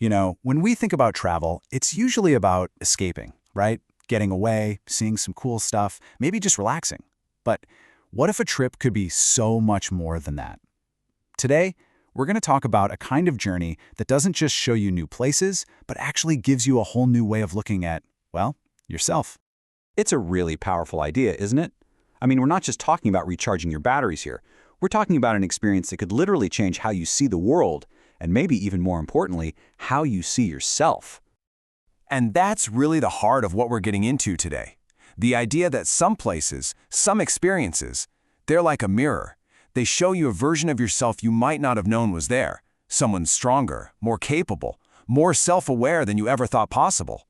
You know, when we think about travel, it's usually about escaping, right? Getting away, seeing some cool stuff, maybe just relaxing. But what if a trip could be so much more than that? Today, we're going to talk about a kind of journey that doesn't just show you new places, but actually gives you a whole new way of looking at, well, yourself. It's a really powerful idea, isn't it? I mean, we're not just talking about recharging your batteries here. We're talking about an experience that could literally change how you see the world, and maybe even more importantly, how you see yourself. And that's really the heart of what we're getting into today. The idea that some places, some experiences, they're like a mirror. They show you a version of yourself you might not have known was there. Someone stronger, more capable, more self-aware than you ever thought possible.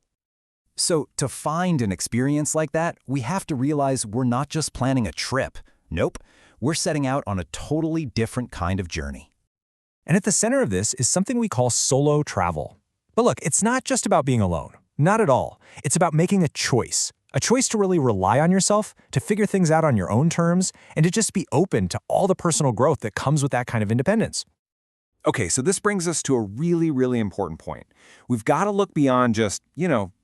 So to find an experience like that, we have to realize we're not just planning a trip. Nope, we're setting out on a totally different kind of journey. And at the center of this is something we call solo travel. But look, it's not just about being alone. Not at all. It's about making a choice to really rely on yourself, to figure things out on your own terms, and to just be open to all the personal growth that comes with that kind of independence. Okay, so this brings us to a really, really important point. We've got to look beyond just,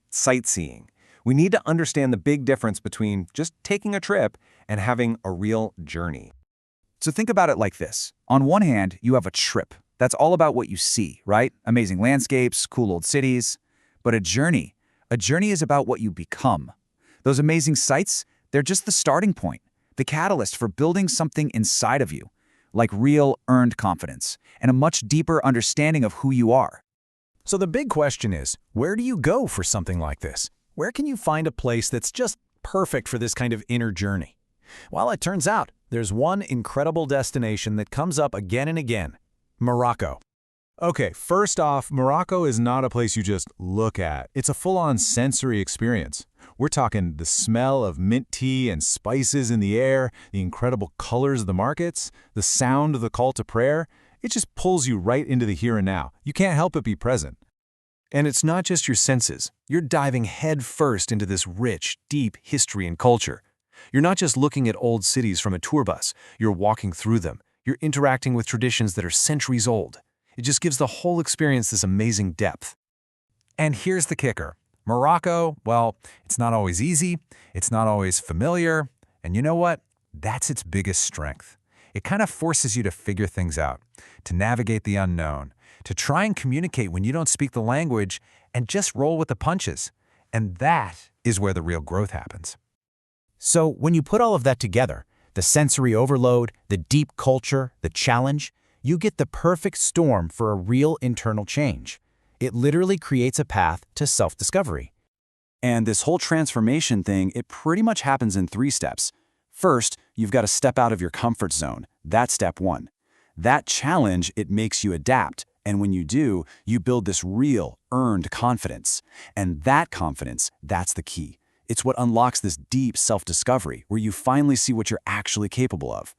sightseeing. We need to understand the big difference between just taking a trip and having a real journey. So think about it like this. On one hand, you have a trip. That's all about what you see, right? Amazing landscapes, cool old cities. But a journey is about what you become. Those amazing sights, they're just the starting point, the catalyst for building something inside of you, like real earned confidence and a much deeper understanding of who you are. So the big question is, where do you go for something like this? Where can you find a place that's just perfect for this kind of inner journey? Well, it turns out there's one incredible destination that comes up again and again: Morocco. Okay, first off, Morocco is not a place you just look at. It's a full-on sensory experience. We're talking the smell of mint tea and spices in the air, the incredible colors of the markets, the sound of the call to prayer. It just pulls you right into the here and now. You can't help but be present. And it's not just your senses. You're diving head first into this rich, deep history and culture. You're not just looking at old cities from a tour bus. You're walking through them. You're interacting with traditions that are centuries old. It just gives the whole experience this amazing depth. And here's the kicker. Morocco, well, it's not always easy, it's not always familiar, and you know what? That's its biggest strength. It kind of forces you to figure things out, to navigate the unknown, to try and communicate when you don't speak the language, and just roll with the punches. And that is where the real growth happens. So when you put all of that together, the sensory overload, the deep culture, the challenge, you get the perfect storm for a real internal change. It literally creates a path to self-discovery. And this whole transformation thing, it pretty much happens in 3 steps. First, you've got to step out of your comfort zone. That's step 1. That challenge, it makes you adapt. And when you do, you build this real, earned confidence. And that confidence, that's the key. It's what unlocks this deep self-discovery, where you finally see what you're actually capable of.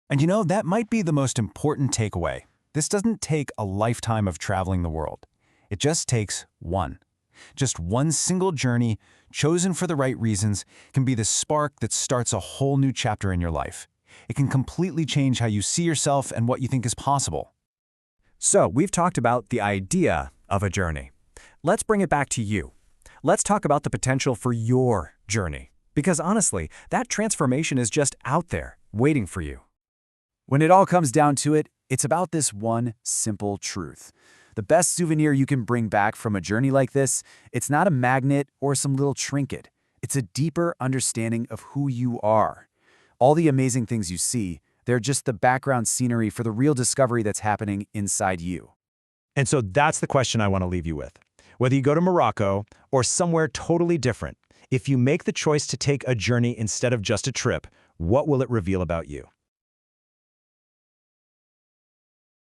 And you know, that might be the most important takeaway. This doesn't take a lifetime of traveling the world. It just takes one. Just one single journey, chosen for the right reasons, can be the spark that starts a whole new chapter in your life. It can completely change how you see yourself and what you think is possible. So, we've talked about the idea of a journey. Let's bring it back to you. Let's talk about the potential for your journey. Because honestly, that transformation is just out there, waiting for you. When it all comes down to it, it's about this one simple truth. The best souvenir you can bring back from a journey like this, it's not a magnet or some little trinket. It's a deeper understanding of who you are. All the amazing things you see, they're just the background scenery for the real discovery that's happening inside you. And so that's the question I want to leave you with. Whether you go to Morocco or somewhere totally different, if you make the choice to take a journey instead of just a trip, what will it reveal about you?